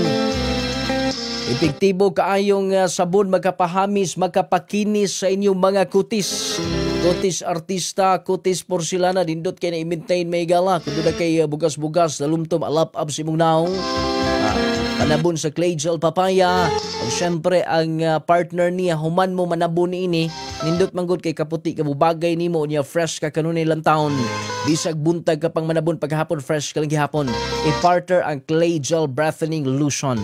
Epektibo kaayong sabon magkapahamis, magkapakinis sa inyong mga kutis. Kutis artista, kutis porcelana, dindot kay na-maintain may gala. Kung na kay bugas-bugas, nalumtom, alap-up si mong naong. Panabon sa clay gel papaya. At syempre, ang partner niya, human mo manabon ini. Nindot manggod kay kaputi, kabubagay ni mo niya, fresh ka kanunay lang taon. Bisag buntag ka pang manabon paghapon, fresh ka lang gihapon. I-partner ang clay gel breathing lotion.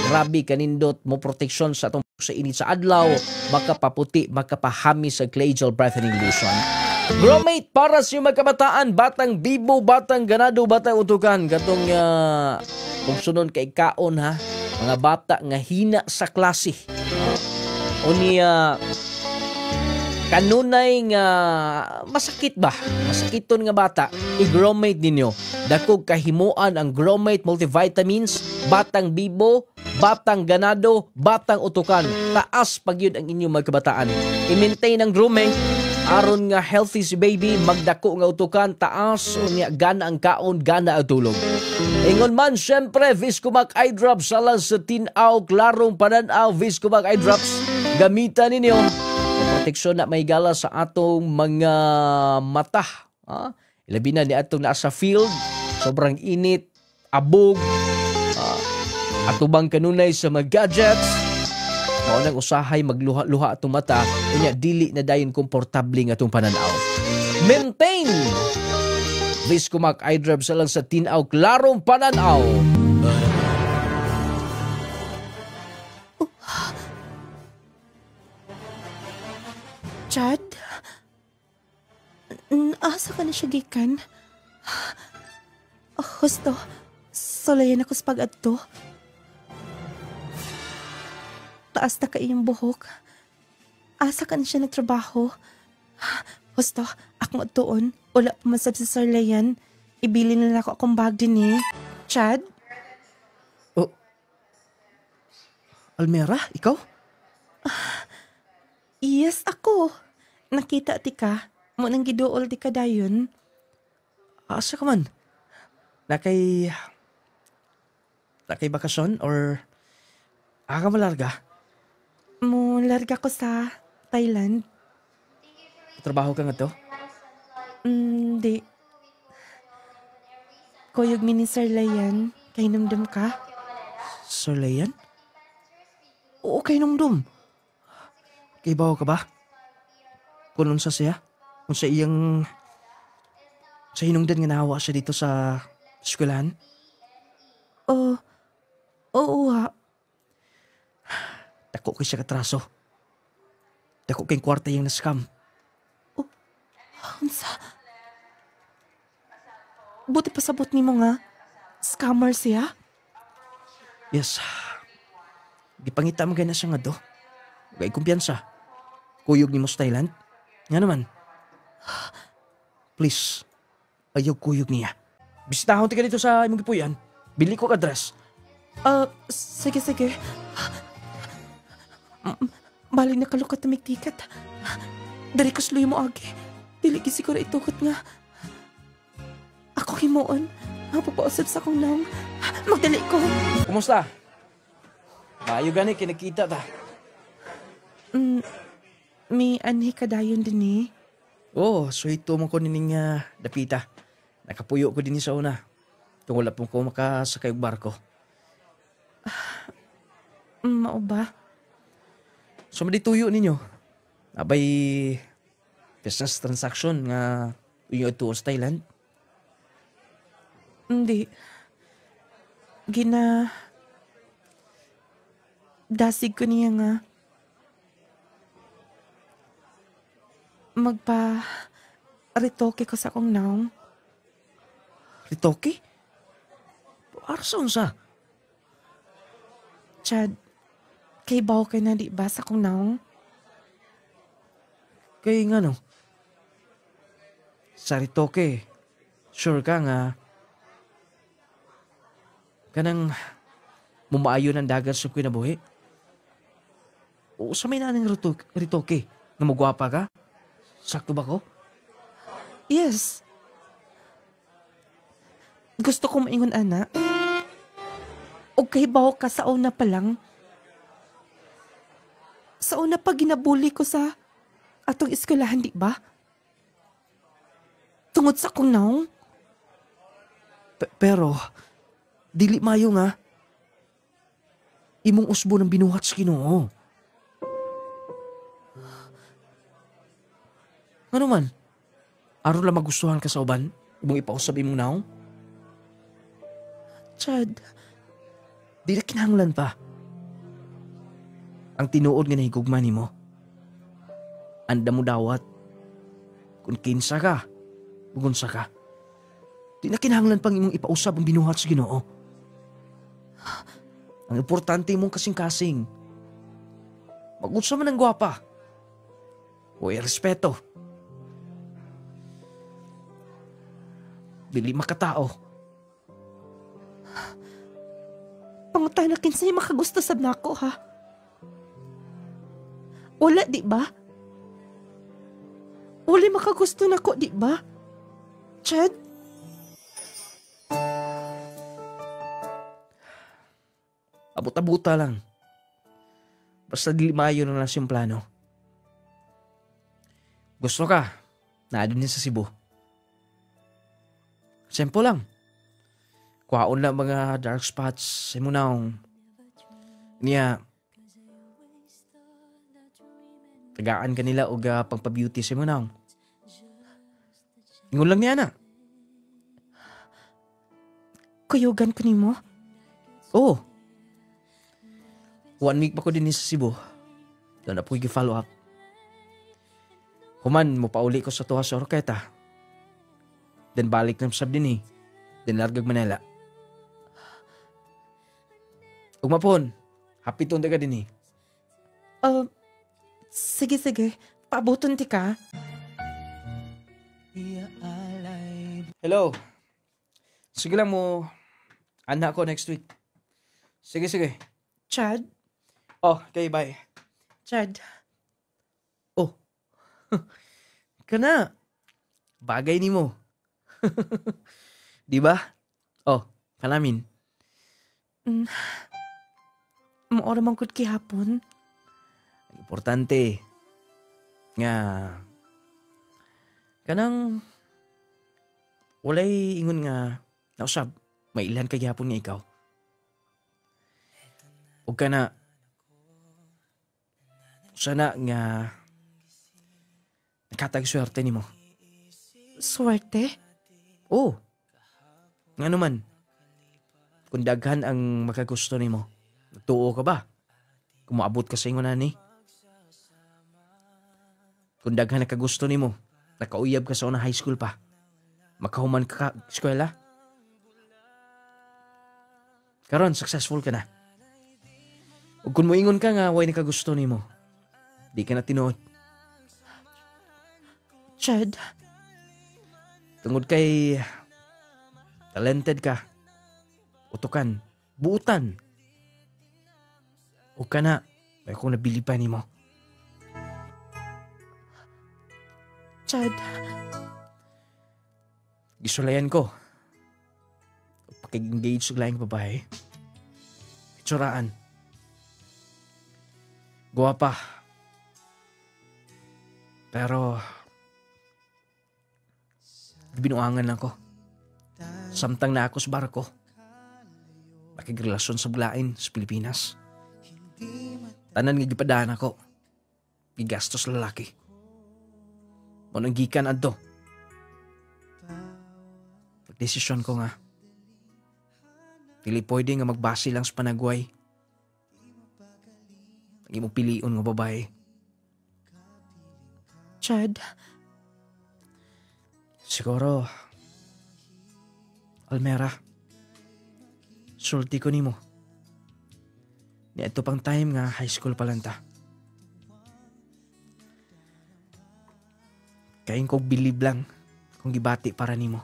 Grabe kanindot mo proteksyon sa atong sa init sa adlaw, makapaputi, makapahami sa clay gel breathing lotion. Gromate para sa magkabataan, batang bibo, batang ganado, batang utukan. Katong kung sunod kay kaon ha, mga bata nga hina sa klase. Kanunay nga masakit ba? Masakiton nga bata, i-Gromate ninyo. Dakog kahimuan ang Gromate multivitamins, batang bibo, batang ganado, batang utukan. Taas pag yun ang inyong magkabataan. I-maintain ang grooming, aron nga healthy si baby, magdako nga utukan, taas, unya gana ang kaon, gana ang tulog. Ingon man, syempre, Viscomac Eye Drops, salang sa tinaw, klarong pananaw, Viscomac Eye Drops, gamitan ninyo. Proteksyon na may gala sa atong mga mata. Ilabi na ni atong nasa field, sobrang init, abog, atubang kanunay sa mga gadgets. Maunang usahay magluha-luha atong mata, unya dili na dayon komportable nga atong pananaw. Maintain Viscomac Eye Drops lang sa tinaw, klarong pananaw. Chad? Asa ka na siya gikan? Husto, solayan ako sa pag-adto. Taas na ka iyong buhok. Asa ka na siya nagtrabaho? Husto, akong atuon. Wala pa masab sa solayan. Ibili na ako akong bag din eh. Chad? Oh. Almera, ikaw? Yes, ako. Nakita ti ka. Munang giduol ti ka dayon. Asa ka man? Nakay bakasyon or aga malarga? Larga ko sa Thailand. Trabaho ka nga to? Di. Kuyog mi ni Sir Layan. Kay numdum ka? Sir Layan? Oo, kay numdum. Kaibaw ka ba? Kung sa siya? Kung sa iyang... Sa hinungdan nga nahawa siya dito sa eskwelahan? Oo ha. Dako kay siya katraso. Dako kay kwarta yung na-scam. Unsa? Buti pasabot ni mo nga. Scammer siya? Yes. Gipangita mo gana siya nga do. Gay kumpiyansa. Kuyog ni mo sa Thailand? Nga naman. Please, ayaw kuyog niya. Bisitahon ti ka dito sa imong gipuyan. Bili ko address. Sige. Bali na kalukat na may tikat. Dari ko sluyo mo agi. Dili gisiguro itukot nga. Ako himuon. Mapapausap sa akong naong. Magdali ko. Kumusta? Maayo gani kinakita ta. May anhi ka dayon din eh. Oh, so ito mo ko nining dapita. Nakapuyo ko din sa una. Kung wala pong ko makasakay og barko. Mao ba? So madituyo ninyo. Abay business transaction nga uyo ito sa Thailand. Hindi. Dasig ko niya nga. Ritoke ko sa akong naong. Ritoke? Arson sa? Chad, kay baw ka na di ba sa akong naong? Kay nga no. Saritoke, sure ka nga kanang mumaayo ng dagat sa kinabuhi? O sa may naning ritoke na magwapa ka? Sakto ba ko? Yes. Gusto ko maingon, ana. O kahibaw ka sa una pa lang. Sa una pa ginabuli ko sa atong eskwelahan, di ba? Tungod sa akong naong. Pero, dili mayo nga. Imong usbo ng binuhat sa Ginoo. Ano man? Aron lang magustuhan ka sa uban? Imong ipausab imong naong? Chad. Di na kinahanglan pa. Ang tinuod nga nahigugma nimo. Anda mo dawat. Kung kinsa ka, ugunsa ka. Di na kinahanglan pang imong ipausab ang binuhat sa Ginoo. Ang importante mong kasing-kasing. Mag-unsa man ang gwapa. O respeto. Dili makatao. Pangutay na kinsay makagusto sab nako, ha? Wala, di ba? Wala makagusto nako, di ba? Chad? Abot-abuta lang. Basta dili maayo na lang siyang plano. Gusto ka, naadun niya sa Cebu. Simple lang. Kuhaon lang mga dark spots sa imunaw. Niya, tagaan ka nila o pangpa-beauty sa imunaw. Ingon lang niya na. Kuyugan ko nimo? Oo. 1 week pa ko din sa Cebu. Doon na po i-follow up. Human, pauli ko sa tuwa sa Orketa. Then balik ng sab din eh. Then largag Manila. Ugmapon, happy tunde ka din eh. Sige. Paabuton ti ka. Hello. Sige lang mo. Anak ko next week. Sige. Chad? Oh, okay, bye. Chad? Oh. Kana. Bagay ni mo. Di ba? Oh, kalamin. Maora man kod kihapon. Importante. Nga. Kanang walay ingon nga nausab, may ilan kay gihapon nga ikaw. O ka na sana nga nakatag swerte ni mo. Swerte? Oo. Nga naman. Kung daghan ang makagusto ni mo, tuo ka ba? Kung maabot ka sa ingon ni. Kung daghan nakagusto ni mo, nakauyab ka sa una high school pa, makahuman ka eskwela. Karon successful ka na. Ug kung moingon ka nga way nakagusto ni mo, di ka na tinuod. Chad? Tungod kay talented ka, utukan, buutan. O ka na, may akong nabili pa ni mo. Chad? Gisulayan ko. Pakig-engage sa laing babae. Itsuraan. Guwapa. Pero binuangan ako. Samtang na ako sa barko. Nakigrelasyon sa bulain sa Pilipinas. Tanan nga gipadaan ako. Gigastos lalaki. Munang gikan adto. Pagdesisyon ko nga. Dili pwede nga magbase lang sa panagway. Ang imong pilion nga babae. Chad? Siguro, Almera, sulti ko nimo. Ni ito pang time nga high school pa lang ta. Kain ko believe lang kung gibati para nimo.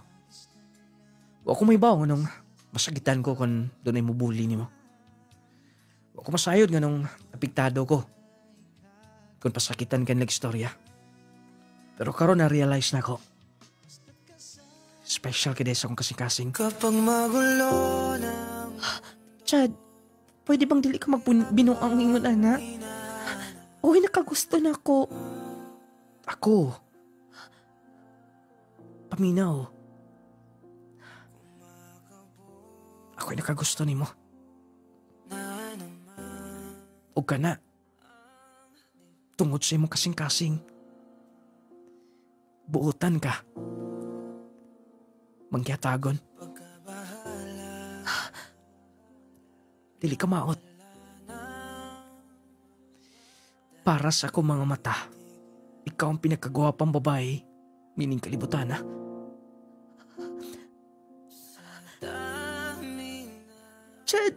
Wa ko may bawo nung masagitan ko kung doon ay mubuli nimo. Wa ko masayod nga nung apektado ko kung pasakitan kan istorya. Pero karon na-realize na ko. Special kaya sa akong kasing-kasing. Kapag magulo na... Chad, pwede bang dili ka magbinuang ang ingon, anak? Uy, nakagusto na ko. Ako. Paminaw. Ako'y nakagusto nimo. O ka na. Tungod sa imong kasing-kasing. Buutan ka. Mangyatagon. Dili ka maot. Para sa akong mga mata, ikaw ang pinagkagwapang babae, meaning kalibutan na. Chad,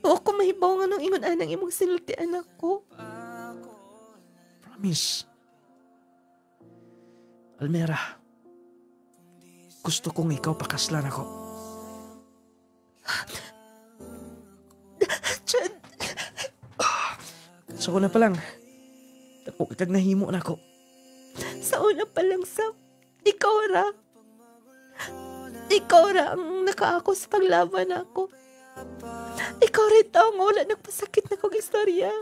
o ako mahibaw nga nung ingon anang imong sinulti anak ko. Promise. Almera, gusto kong ikaw pakaslan ako. Chad. Sa una pa lang, ako ikag nahimo na ako. Sa una pa lang sa ikaw ra. Ikaw ra ang nakaako sa paglaban ako. Ikaw rin tao nga wala nagpasakit na kong istorya.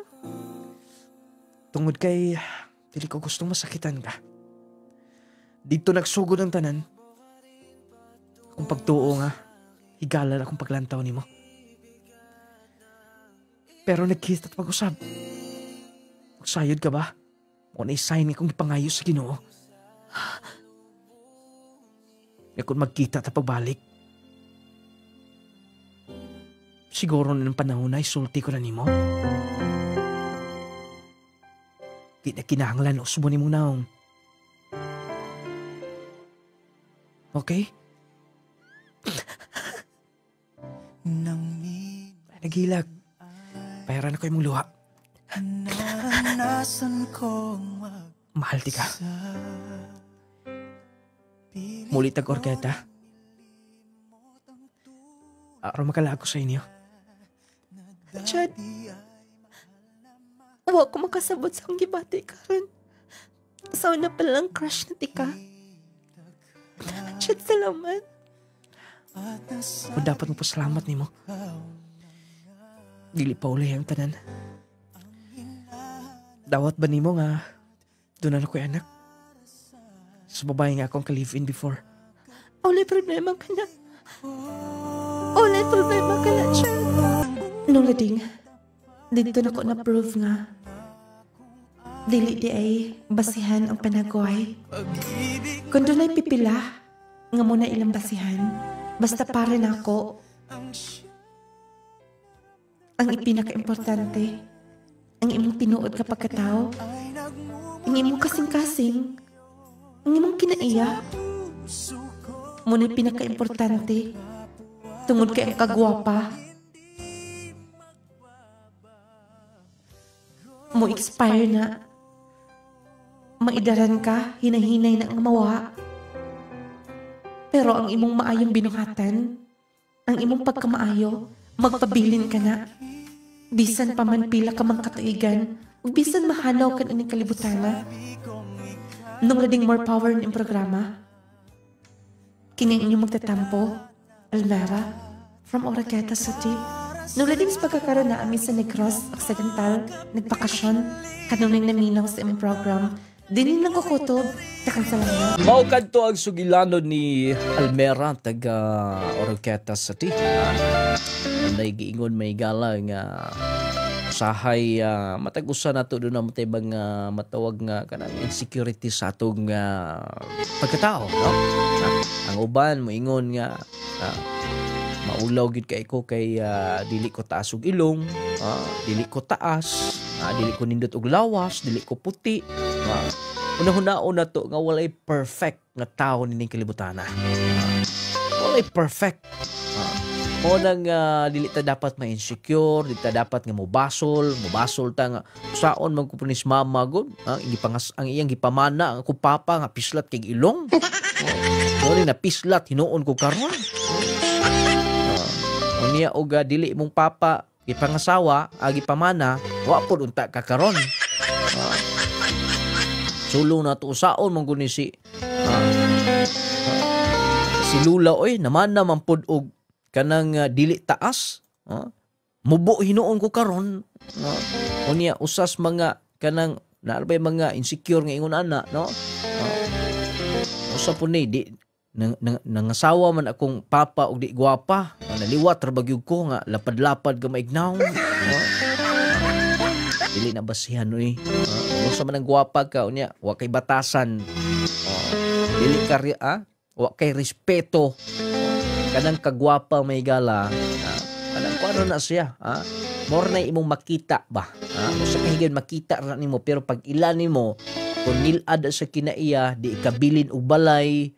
Tungod kay, dili ko gustong masakitan ka. Dito nagsugod ang tanan. Kung pagtuo nga, higala akong paglantaw nimo. Pero nagkita at pag-usab. Magsayod ka ba? O na-sign kong ipangayo sa Ginoo. Nga kung magkita at pagbalik. Siguro na ng panahon na isulti ko na nimo. Di na kinahanglan usbo ni mong naong. Okay? Nagilag. Bayaran ako yung luha. Mahal ti ka. Mulit ang orketa. Araw makalago sa inyo. Chad, huwag ko makasabot sa akong gibati karon. Sa una pa lang crush na tika. Chad, salamat. Kung dapat mo pasalamat nimo. Dili pa uli ang tanan. Dawat ba nimo nga doon na ako'y anak? Sa babae nga akong ka-live-in before. Ulay problema ka na. Ulay problema ka na, Chad. Nung lading, dito na ko na-prove nga. Dili di ay basihan ang panagway. Kung doon ay pipila, nga muna ilang basihan, basta para na ako. Ang ipinaka-importante, ang imong tinuod ka pagkatao, ang imong kasing-kasing, ang imong kinaiya. Muna pinaka-importante, tungod kay ang kagwapa. Mo expire na. Maidaran ka, hinahinay na ang mawa. Pero ang imong maayong binuhatan, ang imong pagkamaayo, magpabilin ka na. Bisan pa man pila ka mang katuigan, ug bisan mahanaw ka na ng kalibutana. Nung lading more power ng programa, kini inyong magtatampo, Almera, from Oroqueta City. Nung lading sa pagkakaroon na amin sa Negros Occidental, nagpakasyon, kanunay naminaw sa imong program, dinin lang kukutob, takang salamat. Maukad to ang sugilanon ni Almera, taga Oroqueta City. Anday giingon may gala nga sahay matag-usa nato doon na matibang matawag nga kanang insecurity sa atong pagkatao, no? Ang uban moingon nga maulaw gid kay ko kay dili ko taas og ilong, dili ko taas, dili ko nindot og lawas, dili ko puti. Una-hunaon na to nga walay perfect nga tawo nining kalibutana. Walay perfect. O nang dili ta dapat ma-insecure, dili ta dapat nga mubasol ta nga saon man ko punis mama gud, ang iyang gipamana ang ako papa nga pislat kay ilong. Dili na pislat hinuon ko karon. Unya og dili mong papa ipangasawa agi pamana, wa pod unta ka karon. Sulo na to saon man gud ni si Lula oy naman naman pod og kanang dili taas, mubo hinuon ko karon, unya usas mga kanang naarbay mga insecure nga ingon ana, no? Usa po ni di nangasawa man akong papa og di gwapa, naliwat ra bagyog ko nga lapad-lapad ga maignaw, dili na basihan oy. Usa man ang gwapa ka unya wa kay batasan, dili ka wa kay respeto. Kanang kagwapa may gala, kanang kuano na siya, more na imong makita ba, usa ka higayon makita ra nimo, pero pag ilan nimo kung nilad sa kinaiya di ikabilin og balay,